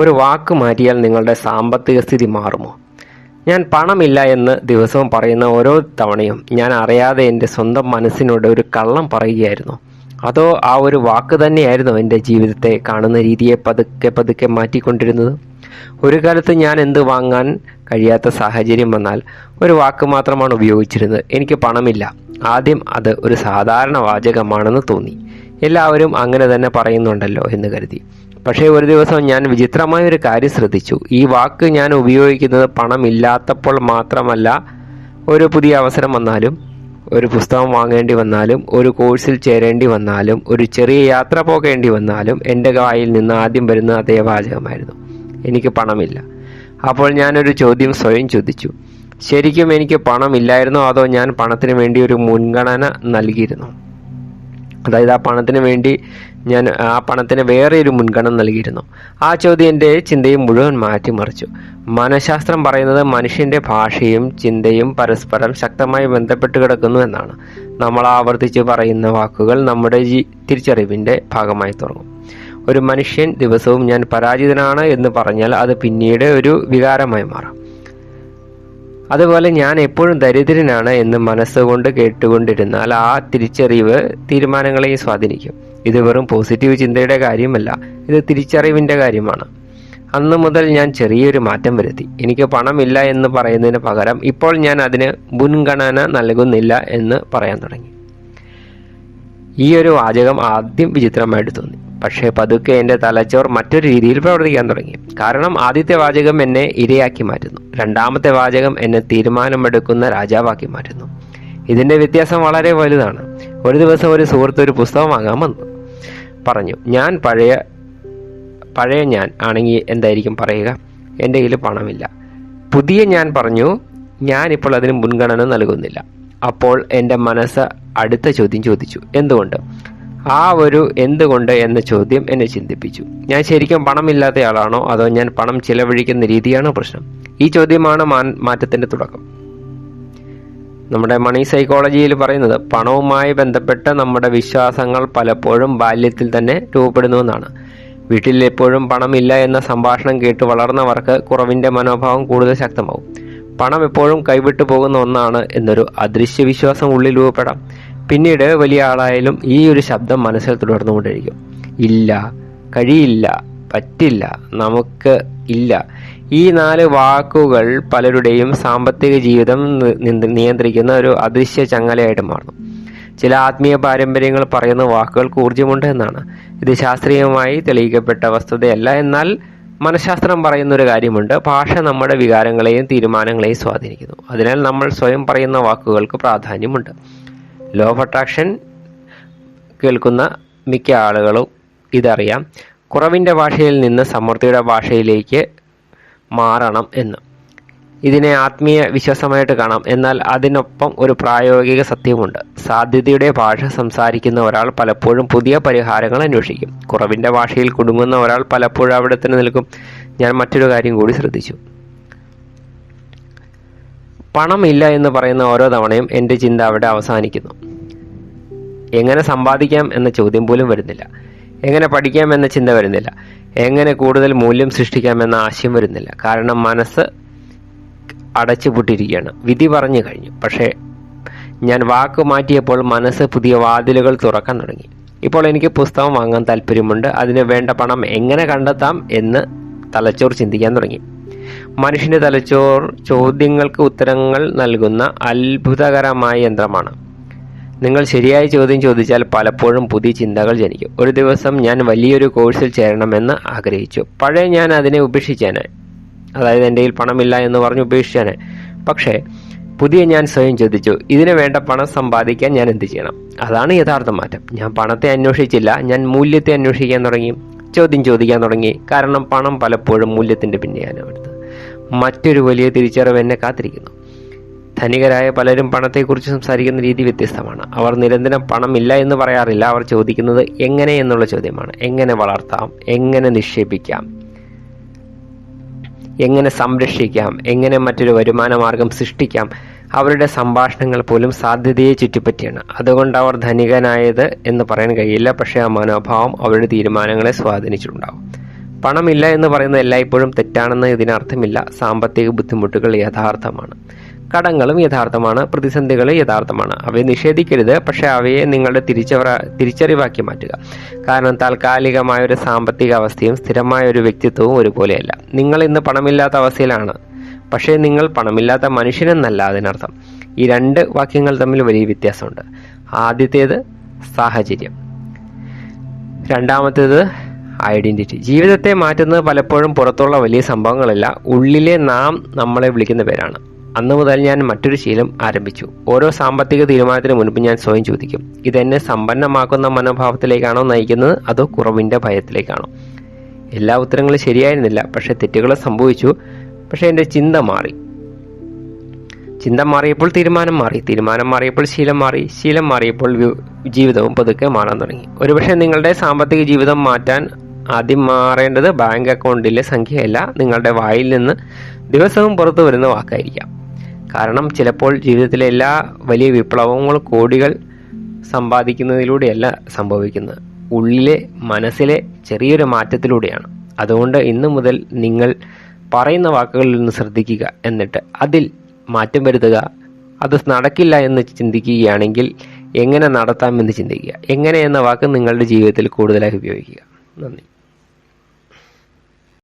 ഒരു വാക്ക് മാറ്റിയാൽ നിങ്ങളുടെ സാമ്പത്തിക സ്ഥിതി മാറുമോ? ഞാൻ പണമില്ല എന്ന് ദിവസവും പറയുന്ന ഓരോ തവണയും ഞാൻ അറിയാതെ എൻ്റെ സ്വന്തം മനസ്സിനോട് ഒരു കള്ളം പറയുകയായിരുന്നു. അതോ ആ ഒരു വാക്ക് തന്നെയായിരുന്നു എൻ്റെ ജീവിതത്തെ കാണുന്ന രീതിയെ പതുക്കെ പതുക്കെ മാറ്റിക്കൊണ്ടിരുന്നത്? ഒരു കാലത്ത് ഞാൻ എന്ത് വാങ്ങാൻ കഴിയാത്ത സാഹചര്യം വന്നാൽ ഒരു വാക്ക് മാത്രമാണ് ഉപയോഗിച്ചിരുന്നത്: എനിക്ക് പണമില്ല. ആദ്യം അത് ഒരു സാധാരണ വാചകമാണെന്ന് തോന്നി. എല്ലാവരും അങ്ങനെ തന്നെ പറയുന്നുണ്ടല്ലോ എന്ന് കരുതി. പക്ഷേ ഒരു ദിവസം ഞാൻ വിചിത്രമായ ഒരു കാര്യം ശ്രദ്ധിച്ചു. ഈ വാക്ക് ഞാൻ ഉപയോഗിക്കുന്നത് പണമില്ലാത്തപ്പോൾ മാത്രമല്ല. ഒരു പുതിയ അവസരം വന്നാലും, ഒരു പുസ്തകം വാങ്ങേണ്ടി വന്നാലും, ഒരു കോഴ്സിൽ ചേരേണ്ടി വന്നാലും, ഒരു ചെറിയ യാത്ര പോകേണ്ടി വന്നാലും എൻ്റെ വായിൽ നിന്ന് ആദ്യം വരുന്ന അതേ വാചകമായിരുന്നു: എനിക്ക് പണമില്ല. അപ്പോൾ ഞാനൊരു ചോദ്യം സ്വയം ചോദിച്ചു: ശരിക്കും എനിക്ക് പണമില്ലായിരുന്നോ, അതോ ഞാൻ പണത്തിന് വേണ്ടി ഒരു മുൻഗണന നൽകിയിരുന്നോ? അതായത് ആ പണത്തിന് വേറെ ഒരു മുൻഗണന നൽകിയിരുന്നു. ആ ചോദ്യം എൻ്റെ ചിന്തയെ മുഴുവൻ മാറ്റിമറിച്ചു. മനഃശാസ്ത്രം പറയുന്നത് മനുഷ്യൻ്റെ ഭാഷയും ചിന്തയും പരസ്പരം ശക്തമായി ബന്ധപ്പെട്ട് കിടക്കുന്നു എന്നാണ്. നമ്മൾ ആവർത്തിച്ച് പറയുന്ന വാക്കുകൾ നമ്മുടെ തിരിച്ചറിവിൻ്റെ ഭാഗമായി തുടങ്ങും. ഒരു മനുഷ്യൻ ദിവസവും ഞാൻ പരാജിതനാണ് എന്ന് പറഞ്ഞാൽ അത് പിന്നീട് ഒരു വികാരമായി മാറാം. അതുപോലെ ഞാൻ എപ്പോഴും ദരിദ്രനാണ് എന്ന് മനസ്സുകൊണ്ട് കേട്ടുകൊണ്ടിരുന്നാൽ ആ തിരിച്ചറിവ് തീരുമാനങ്ങളെയും സ്വാധീനിക്കും. ഇത് വെറും പോസിറ്റീവ് ചിന്തയുടെ കാര്യമല്ല, ഇത് തിരിച്ചറിവിൻ്റെ കാര്യമാണ്. അന്ന് മുതൽ ഞാൻ ചെറിയൊരു മാറ്റം വരുത്തി. എനിക്ക് പണമില്ല എന്ന് പറയുന്നതിന് പകരം ഇപ്പോൾ ഞാൻ അതിന് മുൻഗണന നൽകുന്നില്ല എന്ന് പറയാൻ തുടങ്ങി. ഈ ഒരു വാചകം ആദ്യം വിചിത്രമായിട്ട് തോന്നി. പക്ഷേ പതുക്കെ എൻ്റെ തലച്ചോർ മറ്റൊരു രീതിയിൽ പ്രവർത്തിക്കാൻ തുടങ്ങി. കാരണം ആദ്യത്തെ വാചകം എന്നെ ഇരയാക്കി മാറ്റുന്നു, രണ്ടാമത്തെ വാചകം എന്നെ തീരുമാനമെടുക്കുന്ന രാജാവാക്കി മാറ്റുന്നു. ഇതിൻ്റെ വ്യത്യാസം വളരെ വലുതാണ്. ഒരു ദിവസം ഒരു സുഹൃത്ത് ഒരു പുസ്തകം വാങ്ങാൻ വന്നു. പറഞ്ഞു: ഞാൻ പഴയ ഞാൻ ആണെങ്കിൽ എന്തായിരിക്കും പറയുക? എൻ്റെ കയ്യിൽ പണമില്ല. പുതിയ ഞാൻ പറഞ്ഞു: ഞാനിപ്പോൾ അതിന് മുൻഗണന നൽകുന്നില്ല. അപ്പോൾ എൻ്റെ മനസ്സ് അടുത്ത ചോദ്യം ചോദിച്ചു: എന്തുകൊണ്ട്? ആ ഒരു എന്തുകൊണ്ട് എന്ന ചോദ്യം എന്നെ ചിന്തിപ്പിച്ചു. ഞാൻ ശരിക്കും പണമില്ലാത്തയാളാണോ, അതോ ഞാൻ പണം ചിലവഴിക്കുന്ന രീതിയാണോ പ്രശ്നം? ഈ ചോദ്യമാണ് മാറ്റത്തിൻ്റെ തുടക്കം. നമ്മുടെ മണി സൈക്കോളജിയിൽ പറയുന്നത് പണവുമായി ബന്ധപ്പെട്ട നമ്മുടെ വിശ്വാസങ്ങൾ പലപ്പോഴും ബാല്യത്തിൽ തന്നെ രൂപപ്പെടുന്നുവെന്നാണ്. വീട്ടിൽ എപ്പോഴും പണമില്ല എന്ന സംഭാഷണം കേട്ട് വളർന്നവർക്ക് കുറവിൻ്റെ മനോഭാവം കൂടുതൽ ശക്തമാവും. പണം എപ്പോഴും കൈവിട്ടു പോകുന്ന ഒന്നാണ് എന്നൊരു അദൃശ്യ വിശ്വാസം ഉള്ളിൽ രൂപപ്പെടാം. പിന്നീട് വലിയ ആളായാലും ഈ ഒരു ശബ്ദം മനസ്സിൽ തുടർന്നുകൊണ്ടിരിക്കും: ഇല്ല, കഴിയില്ല, പറ്റില്ല, നമുക്ക് ഇല്ല. ഈ 4 വാക്കുകൾ പലരുടെയും സാമ്പത്തിക ജീവിതം നിയന്ത്രിക്കുന്ന ഒരു അദൃശ്യ ചങ്ങലയായിട്ട് മാറുന്നു. ചില ആത്മീയ പാരമ്പര്യങ്ങൾ പറയുന്ന വാക്കുകൾക്ക് ഊർജ്ജമുണ്ട് എന്നാണ്. ഇത് ശാസ്ത്രീയമായി തെളിയിക്കപ്പെട്ട വസ്തുതയല്ല. എന്നാൽ മനഃശാസ്ത്രം പറയുന്ന ഒരു കാര്യമുണ്ട്: ഭാഷ നമ്മുടെ വികാരങ്ങളെയും തീരുമാനങ്ങളെയും സ്വാധീനിക്കുന്നു. അതിനാൽ നമ്മൾ സ്വയം പറയുന്ന വാക്കുകൾക്ക് പ്രാധാന്യമുണ്ട്. ലോ ഓഫ് അട്രാക്ഷൻ കേൾക്കുന്ന മിക്ക ആളുകളും ഇതറിയാം. കുറവിൻ്റെ ഭാഷയിൽ നിന്ന് സമൃദ്ധിയുടെ ഭാഷയിലേക്ക് മാറണം എന്ന്. ഇതിനെ ആത്മീയ വിശ്വാസമായിട്ട് കാണാം. എന്നാൽ അതിനൊപ്പം ഒരു പ്രായോഗിക സത്യമുണ്ട്. സാധ്യതയുടെ ഭാഷ സംസാരിക്കുന്ന ഒരാൾ പലപ്പോഴും പുതിയ പരിഹാരങ്ങൾ അന്വേഷിക്കും. കുറവിൻ്റെ ഭാഷയിൽ കുടുങ്ങുന്ന ഒരാൾ പലപ്പോഴും അവിടെ തന്നെ നിൽക്കും. ഞാൻ മറ്റൊരു കാര്യം കൂടി ശ്രദ്ധിച്ചു. പണമില്ല എന്ന് പറയുന്ന ഓരോ തവണയും എൻ്റെ ചിന്ത അവിടെ അവസാനിക്കുന്നു. എങ്ങനെ സമ്പാദിക്കാം എന്ന ചോദ്യം പോലും വരുന്നില്ല. എങ്ങനെ പഠിക്കാം എന്ന ചിന്ത വരുന്നില്ല. എങ്ങനെ കൂടുതൽ മൂല്യം സൃഷ്ടിക്കാം എന്ന ആശയം വരുന്നില്ല. കാരണം മനസ്സ് അടച്ചുപൂട്ടിയിരിക്കുകയാണ്. വിധി പറഞ്ഞു കഴിഞ്ഞു. പക്ഷേ ഞാൻ വാക്ക് മാറ്റിയപ്പോൾ മനസ്സ് പുതിയ വാതിലുകൾ തുറക്കാൻ തുടങ്ങി. ഇപ്പോൾ എനിക്ക് പുസ്തകം വാങ്ങാൻ താല്പര്യമുണ്ട്. അതിന് വേണ്ട പണം എങ്ങനെ കണ്ടെത്താം എന്ന് തലച്ചോർ ചിന്തിക്കാൻ തുടങ്ങി. മനുഷ്യൻ്റെ തലച്ചോർ ചോദ്യങ്ങൾക്ക് ഉത്തരങ്ങൾ നൽകുന്ന അത്ഭുതകരമായ യന്ത്രമാണ്. നിങ്ങൾ ശരിയായ ചോദ്യം ചോദിച്ചാൽ പലപ്പോഴും പുതിയ ചിന്തകൾ ജനിക്കും. ഒരു ദിവസം ഞാൻ വലിയൊരു കോഴ്സിൽ ചേരണമെന്ന് ആഗ്രഹിച്ചു. പഴയ ഞാൻ അതിനെ ഉപേക്ഷിച്ചേനെ. അതായത് എൻ്റെ കയ്യിൽ പണമില്ല എന്ന് പറഞ്ഞ് ഉപേക്ഷിച്ചേനെ. പക്ഷേ പുതിയ ഞാൻ സ്വയം ചോദിച്ചു: ഇതിന് വേണ്ട പണം സമ്പാദിക്കാൻ ഞാൻ എന്ത് ചെയ്യണം? അതാണ് യഥാർത്ഥ മാറ്റം. ഞാൻ പണത്തെ അന്വേഷിച്ചില്ല, ഞാൻ മൂല്യത്തെ അന്വേഷിക്കാൻ തുടങ്ങി. ചോദ്യം ചോദിക്കാൻ തുടങ്ങി. കാരണം പണം പലപ്പോഴും മൂല്യത്തിൻ്റെ പിന്നെയാണ് വരുന്നത്. മറ്റൊരു വലിയ തിരിച്ചറിവ് എന്നെ കാത്തിരിക്കുന്നു. ധനികരായ പലരും പണത്തെക്കുറിച്ച് സംസാരിക്കുന്ന രീതി വ്യത്യസ്തമാണ്. അവർ നിരന്തരം പണമില്ല എന്ന് പറയാറില്ല. അവർ ചോദിക്കുന്നത് എങ്ങനെ എന്നുള്ള ചോദ്യമാണ്. എങ്ങനെ വളർത്താം, എങ്ങനെ നിക്ഷേപിക്കാം, എങ്ങനെ സംരക്ഷിക്കാം, എങ്ങനെ മറ്റൊരു വരുമാന മാർഗം സൃഷ്ടിക്കാം. അവരുടെ സംഭാഷണങ്ങൾ പോലും സാധ്യതയെ ചുറ്റിപ്പറ്റിയാണ്. അതുകൊണ്ട് അവർ ധനികനായത് എന്ന് പറയാൻ കഴിയില്ല. പക്ഷേ ആ മനോഭാവം അവരുടെ തീരുമാനങ്ങളെ സ്വാധീനിച്ചിട്ടുണ്ടാവും. പണമില്ല എന്ന് പറയുന്നത് എല്ലായ്പ്പോഴും തെറ്റാണെന്ന് ഇതിനർത്ഥമില്ല. സാമ്പത്തിക ബുദ്ധിമുട്ടുകൾ യഥാർത്ഥമാണ്, കടങ്ങളും യഥാർത്ഥമാണ്, പ്രതിസന്ധികൾ യഥാർത്ഥമാണ്. അവയെ നിഷേധിക്കരുത്, പക്ഷെ അവയെ നിങ്ങളുടെ തിരിച്ചറിവാക്കി മാറ്റുക. കാരണം താൽക്കാലികമായ ഒരു സാമ്പത്തിക അവസ്ഥയും സ്ഥിരമായ ഒരു വ്യക്തിത്വവും ഒരുപോലെയല്ല. നിങ്ങൾ ഇന്ന് പണമില്ലാത്ത അവസ്ഥയിലാണ്, പക്ഷേ നിങ്ങൾ പണമില്ലാത്ത മനുഷ്യനെന്നല്ല അതിനർത്ഥം. ഈ രണ്ട് വാക്യങ്ങൾ തമ്മിൽ വലിയ വ്യത്യാസമുണ്ട്. ആദ്യത്തേത് സാഹചര്യം, രണ്ടാമത്തേത് ഐഡന്റിറ്റി. ജീവിതത്തെ മാറ്റുന്നത് പലപ്പോഴും പുറത്തുള്ള വലിയ സംഭവങ്ങളല്ല, ഉള്ളിലെ നാം നമ്മളെ വിളിക്കുന്ന പേരാണ്. അന്നു മുതൽ ഞാൻ മറ്റൊരു ശീലം ആരംഭിച്ചു. ഓരോ സാമ്പത്തിക തീരുമാനത്തിന് മുൻപ് ഞാൻ സ്വയം ചോദിക്കും, ഇതെന്നെ സമ്പന്നമാക്കുന്ന മനോഭാവത്തിലേക്കാണോ നയിക്കുന്നത്, അതോ കുറവിൻ്റെ ഭയത്തിലേക്കാണോ? എല്ലാ ഉത്തരങ്ങളും ശരിയായിരുന്നില്ല, പക്ഷെ തെറ്റുകൾ സംഭവിച്ചു. പക്ഷെ എൻ്റെ ചിന്ത മാറിയപ്പോൾ തീരുമാനം മാറി, തീരുമാനം മാറിയപ്പോൾ ശീലം മാറി, ശീലം മാറിയപ്പോൾ ജീവിതവും പതുക്കെ മാറാൻ തുടങ്ങി. ഒരുപക്ഷെ നിങ്ങളുടെ സാമ്പത്തിക ജീവിതം മാറ്റാൻ ആദ്യം മാറേണ്ടത് ബാങ്ക് അക്കൗണ്ടിലെ സംഖ്യയല്ല, നിങ്ങളുടെ വായിൽ നിന്ന് ദിവസവും പുറത്തു വരുന്ന വാക്കായിരിക്കാം. കാരണം ചിലപ്പോൾ ജീവിതത്തിലെ എല്ലാ വലിയ വിപ്ലവങ്ങളും കോടികൾ സമ്പാദിക്കുന്നതിലൂടെയല്ല സംഭവിക്കുന്നത്, ഉള്ളിലെ മനസ്സിലെ ചെറിയൊരു മാറ്റത്തിലൂടെയാണ്. അതുകൊണ്ട് ഇന്നു മുതൽ നിങ്ങൾ പറയുന്ന വാക്കുകളിൽ നിന്ന് ശ്രദ്ധിക്കുക, എന്നിട്ട് അതിൽ മാറ്റം വരുത്തുക. അത് നടക്കില്ല എന്ന് ചിന്തിക്കുകയാണെങ്കിൽ എങ്ങനെ നടത്താമെന്ന് ചിന്തിക്കുക. എങ്ങനെ എന്ന വാക്ക് നിങ്ങളുടെ ജീവിതത്തിൽ കൂടുതലായി ഉപയോഗിക്കുക. നന്ദി.